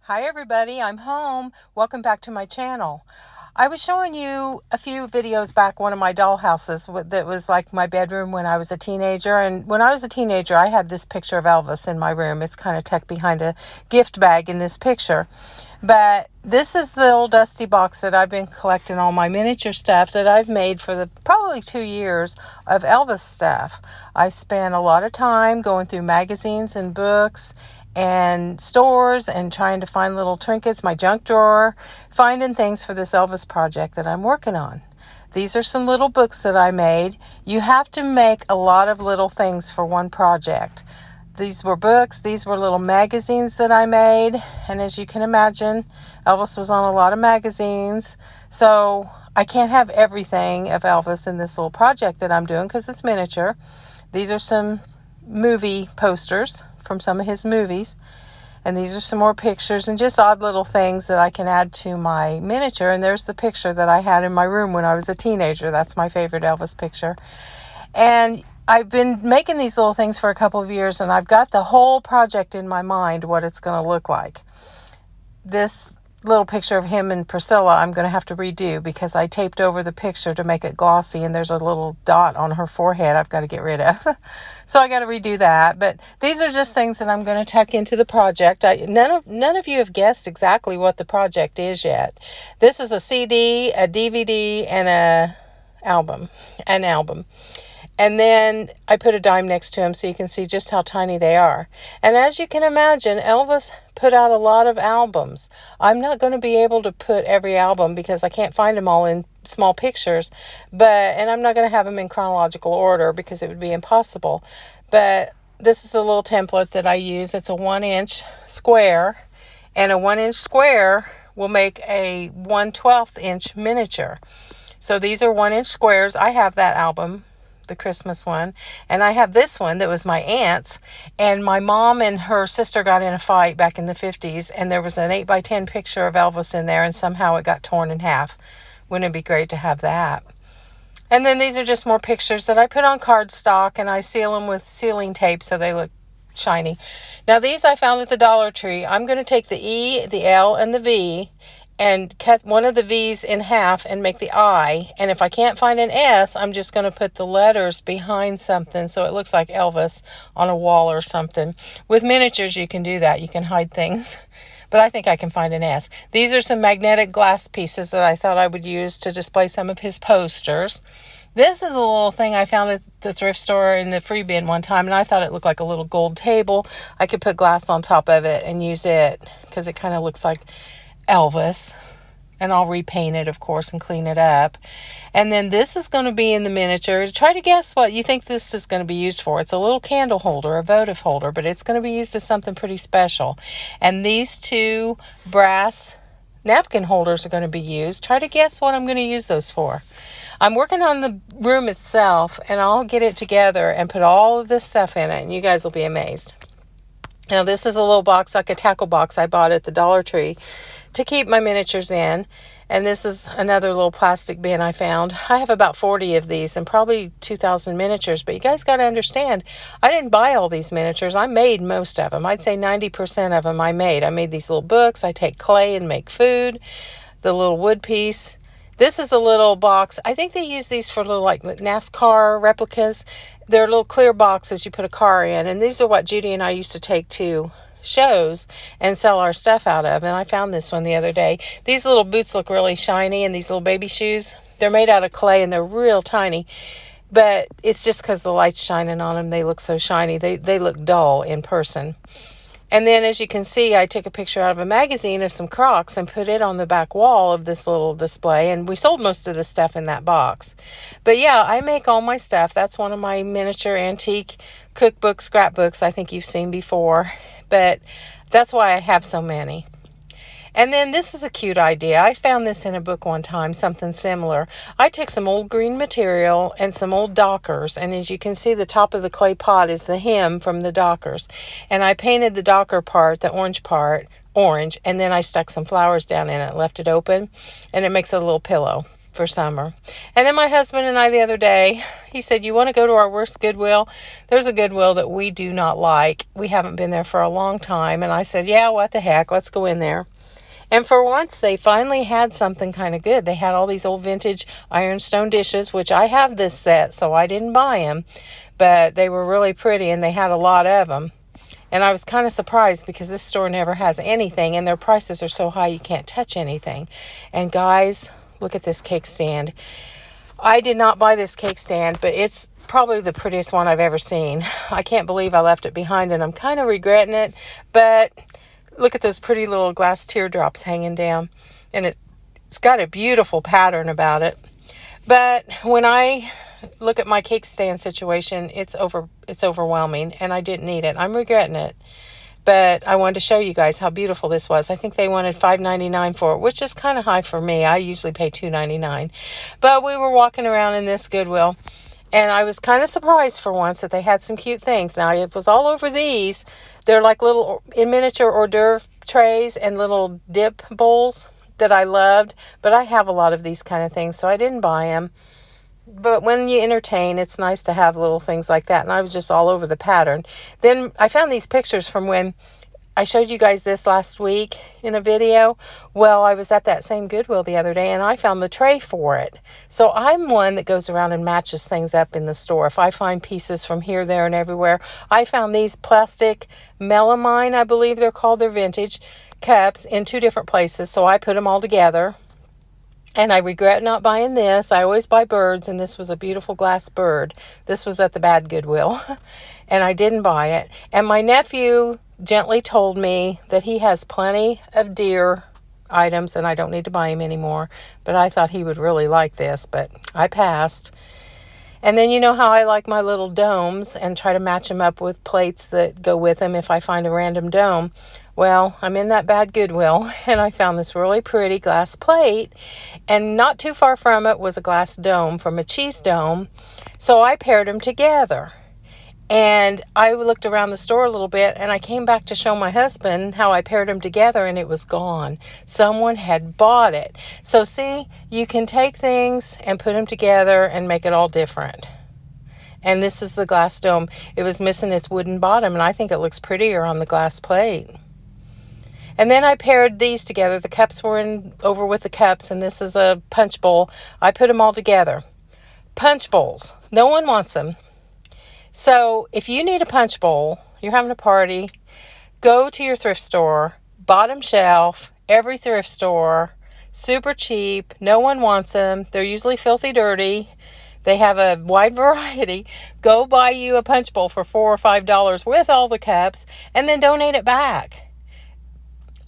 Hi everybody, I'm home. Welcome back to my channel. I was showing you a few videos back, one of my doll houses that was like my bedroom when I was a teenager. And when I was a teenager, I had this picture of Elvis in my room. It's kind of tucked behind a gift bag in this picture. But this is the old dusty box that I've been collecting all my miniature stuff that I've made for the probably 2 years of Elvis stuff. I spent a lot of time going through magazines and books and stores and trying to find little trinkets, my junk drawer, finding things for this Elvis project that I'm working on. These are some little books that I made. You have to make a lot of little things for one project. These were books, these were little magazines that I made, and as you can imagine, Elvis was on a lot of magazines, so I can't have everything of Elvis in this little project that I'm doing because it's miniature. These are some movie posters from some of his movies, and these are some more pictures and just odd little things that I can add to my miniature. And there's the picture that I had in my room when I was a teenager. That's my favorite Elvis picture. And I've been making these little things for a couple of years, and I've got the whole project in my mind, what it's going to look like. This little picture of him and Priscilla I'm going to have to redo because I taped over the picture to make it glossy, and there's a little dot on her forehead I've got to get rid of. So I got to redo that. But these are just things that I'm going to tuck into the project. None of you have guessed exactly what the project is yet. This is a CD, a DVD, and an album. And then I put a dime next to him so you can see just how tiny they are. And as you can imagine, Elvis put out a lot of albums. I'm not going to be able to put every album because I can't find them all in small pictures. And I'm not going to have them in chronological order because it would be impossible. But this is a little template that I use. It's a 1-inch square. And a 1-inch square will make a 1/12 inch miniature. So these are 1-inch squares. I have that album, the Christmas one, and I have this one that was my aunt's, and my mom and her sister got in a fight back in the 50s, and there was an 8x10 picture of Elvis in there, and somehow it got torn in half. Wouldn't it be great to have that? And then these are just more pictures that I put on cardstock, and I seal them with sealing tape so they look shiny. Now these I found at the Dollar Tree. I'm going to take the E, the L, and the V and cut one of the V's in half and make the I. And if I can't find an S, I'm just going to put the letters behind something so it looks like Elvis on a wall or something. With miniatures, you can do that. You can hide things. But I think I can find an S. These are some magnetic glass pieces that I thought I would use to display some of his posters. This is a little thing I found at the thrift store in the free bin one time, and I thought it looked like a little gold table. I could put glass on top of it and use it because it kind of looks like Elvis, and I'll repaint it, of course, and clean it up. And then this is going to be in the miniature. Try to guess what you think this is going to be used for. It's a little candle holder, a votive holder, but it's going to be used as something pretty special. And these two brass napkin holders are going to be used. Try to guess what I'm going to use those for. I'm working on the room itself, and I'll get it together and put all of this stuff in it, and you guys will be amazed. Now, this is a little box, like a tackle box I bought at the Dollar Tree to keep my miniatures in. And this is another little plastic bin I found. I have about 40 of these and probably 2,000 miniatures. But you guys got to understand, I didn't buy all these miniatures. I made most of them. I'd say 90% of them I made. I made these little books. I take clay and make food. The little wood piece. This is a little box. I think they use these for little like NASCAR replicas. They're little clear boxes you put a car in. And these are what Judy and I used to take to shows and sell our stuff out of. And I found this one the other day. These little boots look really shiny, and these little baby shoes, they're made out of clay and they're real tiny. But it's just because the light's shining on them, they look so shiny. They look dull in person. And then, as you can see, I took a picture out of a magazine of some Crocs and put it on the back wall of this little display. And we sold most of the stuff in that box. But yeah, I make all my stuff. That's one of my miniature antique cookbook scrapbooks I think you've seen before. But that's why I have so many. And then this is a cute idea. I found this in a book one time, something similar. I took some old green material and some old Dockers, and as you can see, the top of the clay pot is the hem from the Dockers. And I painted the Docker part, the orange part, orange, and then I stuck some flowers down in it, left it open, and it makes a little pillow for summer. And then my husband and I the other day, he said, you want to go to our worst Goodwill? There's a Goodwill that we do not like. We haven't been there for a long time. And I said, yeah, what the heck? Let's go in there. And for once, they finally had something kind of good. They had all these old vintage ironstone dishes, which I have this set, so I didn't buy them. But they were really pretty, and they had a lot of them. And I was kind of surprised because this store never has anything, and their prices are so high you can't touch anything. And guys, look at this cake stand. I did not buy this cake stand, but it's probably the prettiest one I've ever seen. I can't believe I left it behind, and I'm kind of regretting it, but look at those pretty little glass teardrops hanging down. And it's got a beautiful pattern about it. But when I look at my cake stand situation, it's overwhelming, and I didn't need it. I'm regretting it. But I wanted to show you guys how beautiful this was. I think they wanted $5.99 for it, which is kind of high for me. I usually pay $2.99. But we were walking around in this Goodwill, and I was kind of surprised for once that they had some cute things. Now, it was all over these. They're like little in miniature hors d'oeuvre trays and little dip bowls that I loved. But I have a lot of these kind of things, so I didn't buy them. But when you entertain, it's nice to have little things like that. And I was just all over the pattern. Then I found these pictures from when I showed you guys this last week in a video. Well, I was at that same Goodwill the other day, and I found the tray for it. So I'm one that goes around and matches things up in the store. If I find pieces from here, there, and everywhere. I found these plastic melamine, I believe they're called. They're vintage cups in 2 different places. So I put them all together. And I regret not buying this. I always buy birds, and this was a beautiful glass bird. This was at the bad Goodwill, and I didn't buy it. And my nephew gently told me that he has plenty of deer items, and I don't need to buy him anymore. But I thought he would really like this, but I passed. And then you know how I like my little domes and try to match them up with plates that go with them if I find a random dome. Well, I'm in that bad Goodwill, and I found this really pretty glass plate, and not too far from it was a glass dome from a cheese dome, so I paired them together. And I looked around the store a little bit, and I came back to show my husband how I paired them together, and it was gone. Someone had bought it. So see, you can take things and put them together and make it all different. And this is the glass dome. It was missing its wooden bottom, and I think it looks prettier on the glass plate. And then I paired these together. The cups were over with the cups, and this is a punch bowl. I put them all together. Punch bowls. No one wants them. So if you need a punch bowl, you're having a party, go to your thrift store, bottom shelf, every thrift store, super cheap. No one wants them. They're usually filthy dirty. They have a wide variety. Go buy you a punch bowl for $4 or $5 with all the cups, and then donate it back.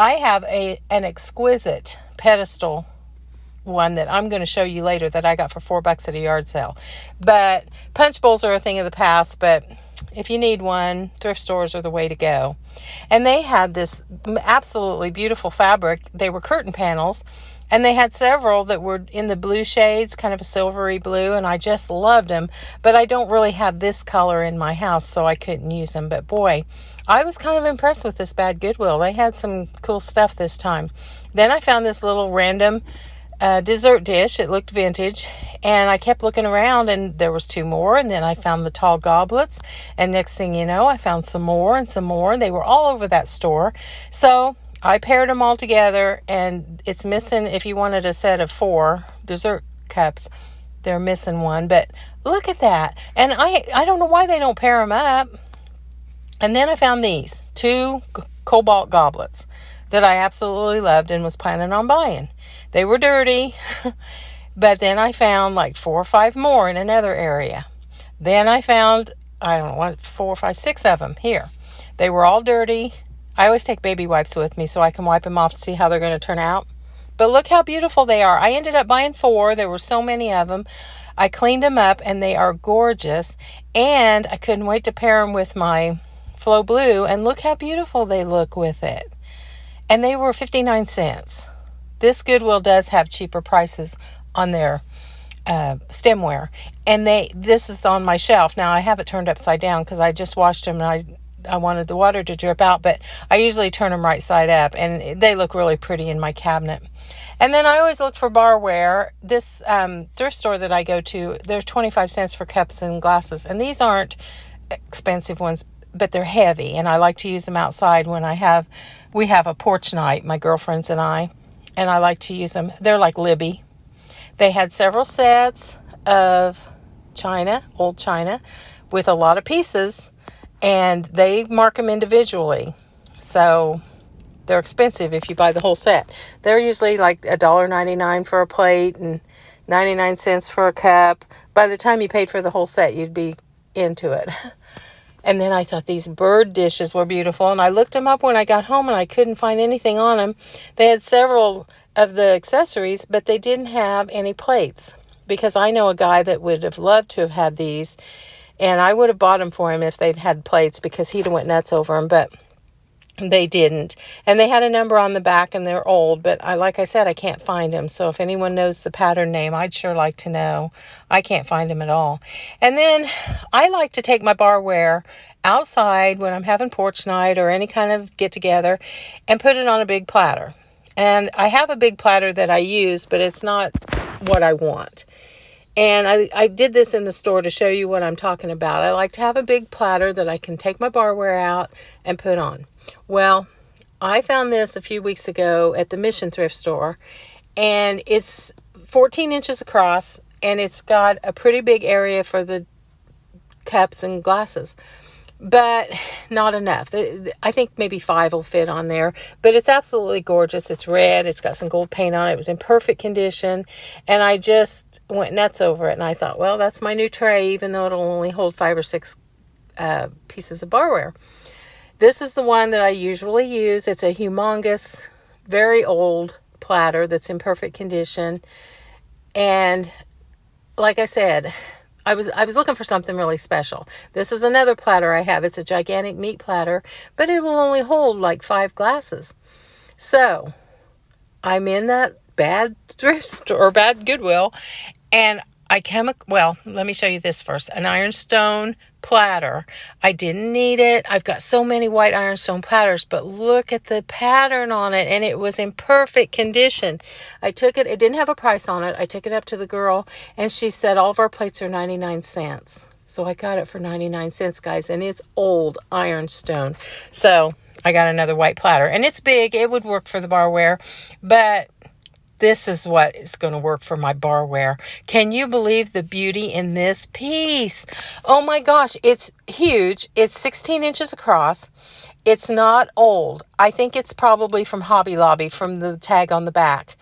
I have an exquisite pedestal one that I'm going to show you later that I got for $4 at a yard sale. But punch bowls are a thing of the past, but if you need one, thrift stores are the way to go. And they had this absolutely beautiful fabric. They were curtain panels, and they had several that were in the blue shades, kind of a silvery blue, and I just loved them. But I don't really have this color in my house, so I couldn't use them. But boy, I was kind of impressed with this bad Goodwill. They had some cool stuff this time. Then I found this little random dessert dish. It looked vintage, and I kept looking around, and there was 2 more, and then I found the tall goblets, and next thing you know, I found some more and some more, and they were all over that store. So I paired them all together, and it's missing, if you wanted a set of 4 dessert cups, they're missing one. But look at that. And I don't know why they don't pair them up. And then I found these 2 cobalt goblets that I absolutely loved and was planning on buying. They were dirty, but then I found like 4 or 5 more in another area. Then I found, I don't know, 4 or 5, 6 of them here. They were all dirty. I always take baby wipes with me so I can wipe them off to see how they're going to turn out. But look how beautiful they are. I ended up buying 4. There were so many of them. I cleaned them up, and they are gorgeous. And I couldn't wait to pair them with my Flow Blue, and look how beautiful they look with it. And they were 59 cents. This Goodwill does have cheaper prices on their stemware. And this is on my shelf. Now, I have it turned upside down because I just washed them, and I wanted the water to drip out, but I usually turn them right side up, and they look really pretty in my cabinet. And then I always look for barware. This thrift store that I go to, they're 25 cents for cups and glasses. And these aren't expensive ones, but they're heavy. And I like to use them outside when we have a porch night, my girlfriends and I. And I like to use them. They're like Libby. They had several sets of china, old china, with a lot of pieces. And they mark them individually. So they're expensive if you buy the whole set. They're usually like $1.99 for a plate and 99 cents for a cup. By the time you paid for the whole set, you'd be into it. And then I thought these bird dishes were beautiful. And I looked them up when I got home and I couldn't find anything on them. They had several of the accessories, but they didn't have any plates. Because I know a guy that would have loved to have had these. And I would have bought them for him if they'd had plates because he'd have went nuts over them. But they didn't. And they had a number on the back and they're old. But like I said, I can't find them. So if anyone knows the pattern name, I'd sure like to know. I can't find them at all. And then I like to take my barware outside when I'm having porch night or any kind of get together and put it on a big platter. And I have a big platter that I use, but it's not what I want. And I did this in the store to show you what I'm talking about. I like to have a big platter that I can take my barware out and put on. Well, I found this a few weeks ago at the Mission thrift store. And it's 14 inches across. And it's got a pretty big area for the cups and glasses. But not enough. I think maybe 5 will fit on there. But it's absolutely gorgeous. It's red. It's got some gold paint on it. It was in perfect condition. And I just went nuts over it. And I thought, well, that's my new tray, even though it'll only hold 5 or 6 pieces of barware. This is the one that I usually use. It's a humongous, very old platter that's in perfect condition. And like I said, I was looking for something really special. This is another platter I have. It's a gigantic meat platter, but it will only hold like 5 glasses. So I'm in that bad thrift store or bad Goodwill, and let me show you this first. An ironstone platter. I didn't need it. I've got so many white ironstone platters, but look at the pattern on it, and it was in perfect condition. I took it. It didn't have a price on it. I took it up to the girl, and she said all of our plates are 99 cents. So I got it for 99 cents, guys, and it's old ironstone. So I got another white platter, and it's big. It would work for the barware, but this is what is going to work for my barware. Can you believe the beauty in this piece? Oh my gosh, it's huge. It's 16 inches across. It's not old. I think it's probably from Hobby Lobby, from the tag on the back.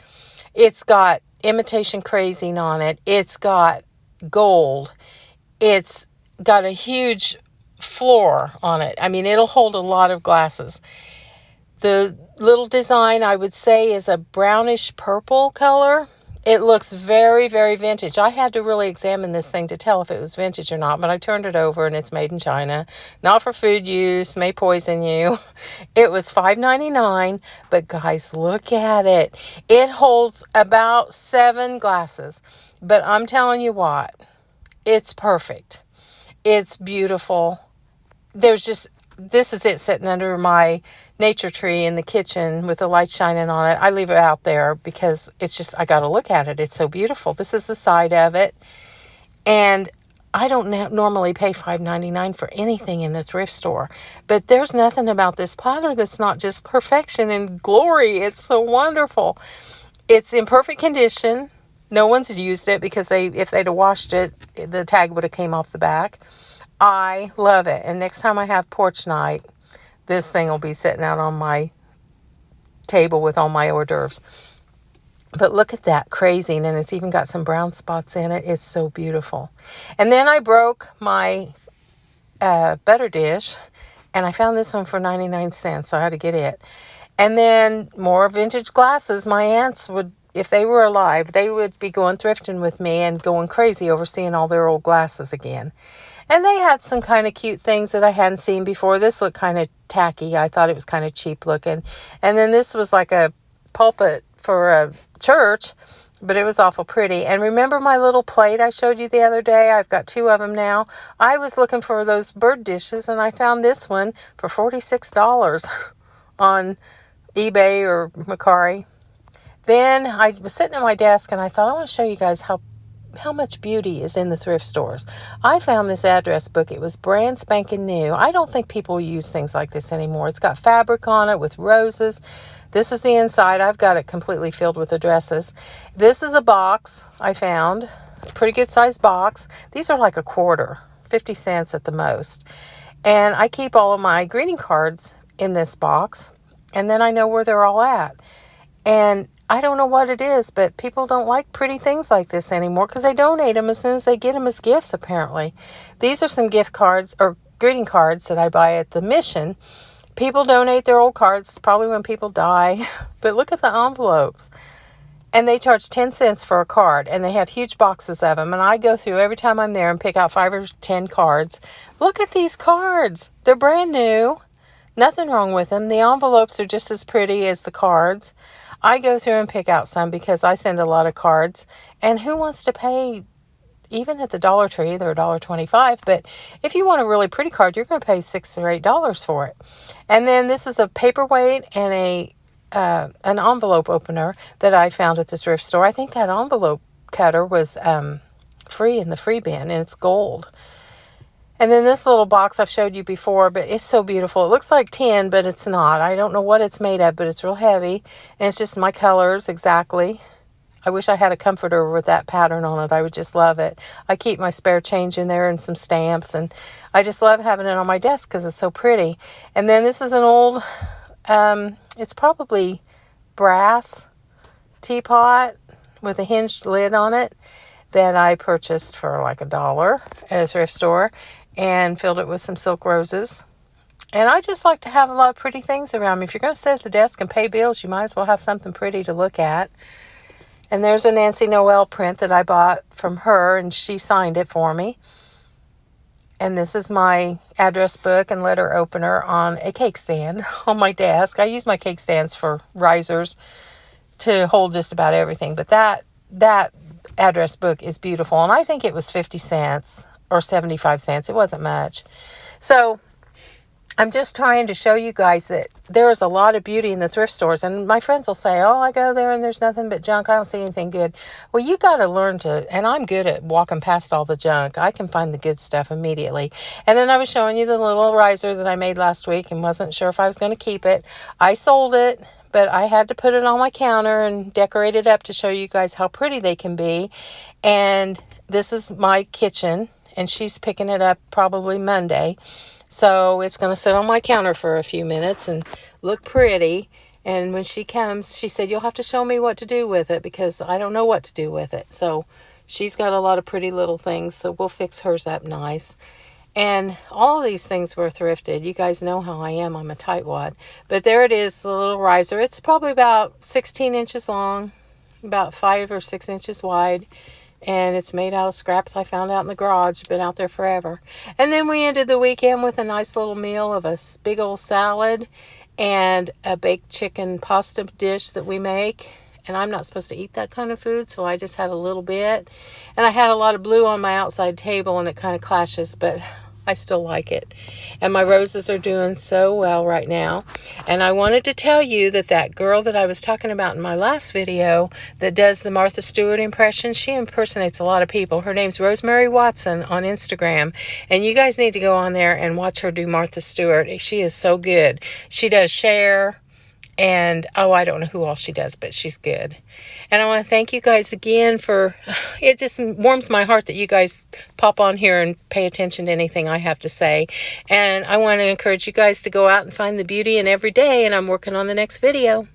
It's got imitation crazing on it. It's got gold. It's got a huge floor on it. I mean, it'll hold a lot of glasses. The little design, I would say, is a brownish purple color. It looks very, very vintage. I had to really examine this thing to tell if it was vintage or not, but I turned it over and it's made in China. Not for food use, may poison you. It was $5.99, but guys, look at it. It holds about 7 glasses, but I'm telling you what, it's perfect. It's beautiful. This is it sitting under my nature tree in the kitchen with the light shining on it. I leave it out there because I got to look at it. It's so beautiful. This is the side of it. And I don't normally pay $5.99 for anything in the thrift store. But there's nothing about this platter that's not just perfection and glory. It's so wonderful. It's in perfect condition. No one's used it because if they'd have washed it, the tag would have came off the back. I love it. And next time I have porch night, this thing will be sitting out on my table with all my hors d'oeuvres. But look at that crazing, and it's even got some brown spots in it. It's so beautiful. And then I broke my butter dish, and I found this one for 99 cents, so I had to get it. And then more vintage glasses. My aunts would, if they were alive, they would be going thrifting with me and going crazy over seeing all their old glasses again. And they had some kind of cute things that I hadn't seen before. This looked kind of tacky. I thought it was kind of cheap looking. And then this was like a pulpit for a church, but it was awful pretty. And remember my little plate I showed you the other day? I've got 2 of them now. I was looking for those bird dishes, and I found this one for $46 on eBay or Mercari. Then I was sitting at my desk and I thought, I want to show you guys how much beauty is in the thrift stores. I found this address book. It was brand spanking new. I don't think people use things like this anymore. It's got fabric on it with roses. This is the inside. I've got it completely filled with addresses. This is a box I found. A pretty good sized box. These are like a quarter, 50 cents at the most. And I keep all of my greeting cards in this box. And then I know where they're all at. And I don't know what it is, but people don't like pretty things like this anymore because they donate them as soon as they get them as gifts, apparently. These are some gift cards or greeting cards that I buy at the Mission. People donate their old cards, probably when people die. But look at the envelopes. And they charge 10 cents for a card, and they have huge boxes of them. And I go through every time I'm there and pick out 5 or 10 cards. Look at these cards. They're brand new. Nothing wrong with them. The envelopes are just as pretty as the cards. I go through and pick out some because I send a lot of cards. And who wants to pay, even at the Dollar Tree, they're $1.25. But if you want a really pretty card, you're going to pay $6 or $8 for it. And then this is a paperweight and an envelope opener that I found at the thrift store. I think that envelope cutter was free in the free bin, and it's gold. And then this little box I've showed you before, but it's so beautiful. It looks like tin, but it's not. I don't know what it's made of, but it's real heavy. And it's just my colors exactly. I wish I had a comforter with that pattern on it. I would just love it. I keep my spare change in there and some stamps. And I just love having it on my desk because it's so pretty. And then this is an old, it's probably brass teapot with a hinged lid on it that I purchased for like $1 at a thrift store. And filled it with some silk roses. And I just like to have a lot of pretty things around me. If you're going to sit at the desk and pay bills, you might as well have something pretty to look at. And there's a Nancy Noel print that I bought from her, and she signed it for me. And this is my address book and letter opener on a cake stand on my desk. I use my cake stands for risers to hold just about everything. But that address book is beautiful. And I think it was 50 cents. Or 75 cents. It wasn't much. So I'm just trying to show you guys that there is a lot of beauty in the thrift stores. And my friends will say, oh, I go there and there's nothing but junk. I don't see anything good. Well, you got to learn to, and I'm good at walking past all the junk. I can find the good stuff immediately. And then I was showing you the little riser that I made last week and wasn't sure if I was going to keep it. I sold it, but I had to put it on my counter and decorate it up to show you guys how pretty they can be. And this is my kitchen. And she's picking it up probably Monday. So it's going to sit on my counter for a few minutes and look pretty. And when she comes, she said, you'll have to show me what to do with it because I don't know what to do with it. So she's got a lot of pretty little things. So we'll fix hers up nice. And all of these things were thrifted. You guys know how I am. I'm a tightwad. But there it is, the little riser. It's probably about 16 inches long, about 5 or 6 inches wide. And it's made out of scraps I found out in the garage. Been out there forever. And then we ended the weekend with a nice little meal of a big old salad and a baked chicken pasta dish that we make. And I'm not supposed to eat that kind of food, so I just had a little bit. And I had a lot of blue on my outside table, and it kind of clashes, but I still like it. And my roses are doing so well right now. And I wanted to tell you that girl that I was talking about in my last video that does the Martha Stewart impression, she impersonates a lot of people. Her name's Rosemary Watson on Instagram. And you guys need to go on there and watch her do Martha Stewart. She is so good. She does Cher. And, I don't know who else she does, but she's good. And I want to thank you guys again it just warms my heart that you guys pop on here and pay attention to anything I have to say. And I want to encourage you guys to go out and find the beauty in every day, and I'm working on the next video.